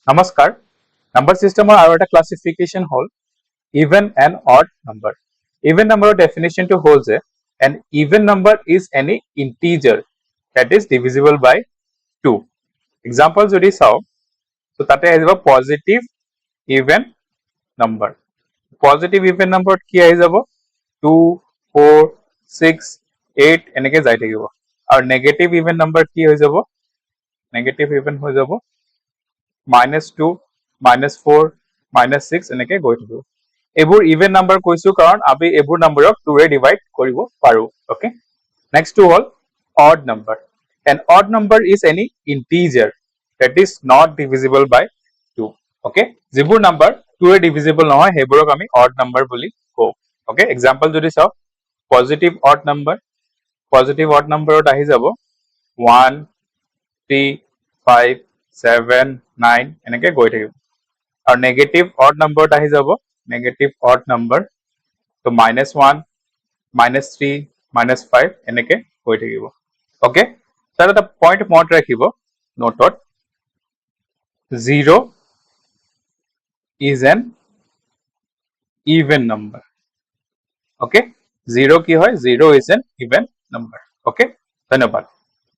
Namaskar. Number system or our classification hall even and odd number. Even number definition to holds an even number is any integer that is divisible by 2. Example jodi sao so tate আহিব positive even number. Positive even number কি আহি যাব 2 4 6 8 এনেকে যাই থাকিব আৰু negative even number কি হৈ যাব negative even হৈ যাব -2 -4 -6 এনেকে গৈ থাকিব এবোৰ ইভেন নাম্বাৰ কৈছো কাৰণ আমি এবোৰ নাম্বাৰক 2 ৰে ডিভাইড কৰিব পাৰো ওকে নেক্সট টু হল odd number an odd number is any integer that is not divisible by 2 okay যিবোৰ নাম্বাৰ 2 ৰে ডিভিজিবল নহয় হেবোৰক আমি odd number বুলি কও okay example যদি চাও positive odd number ত আহি যাব 1 3 5 7 9 এনেকে গৈ থাকিব আৰু নেগেটিভ odd number ত আহি যাব negative odd number তো -1 -3 -5 এনেকে হৈ থাকিব ওকে তার এটা পয়েন্ট মনত রাখিব নোটত 0 is an even number okay 0 কি হয় 0 is an even number okay ধন্যবাদ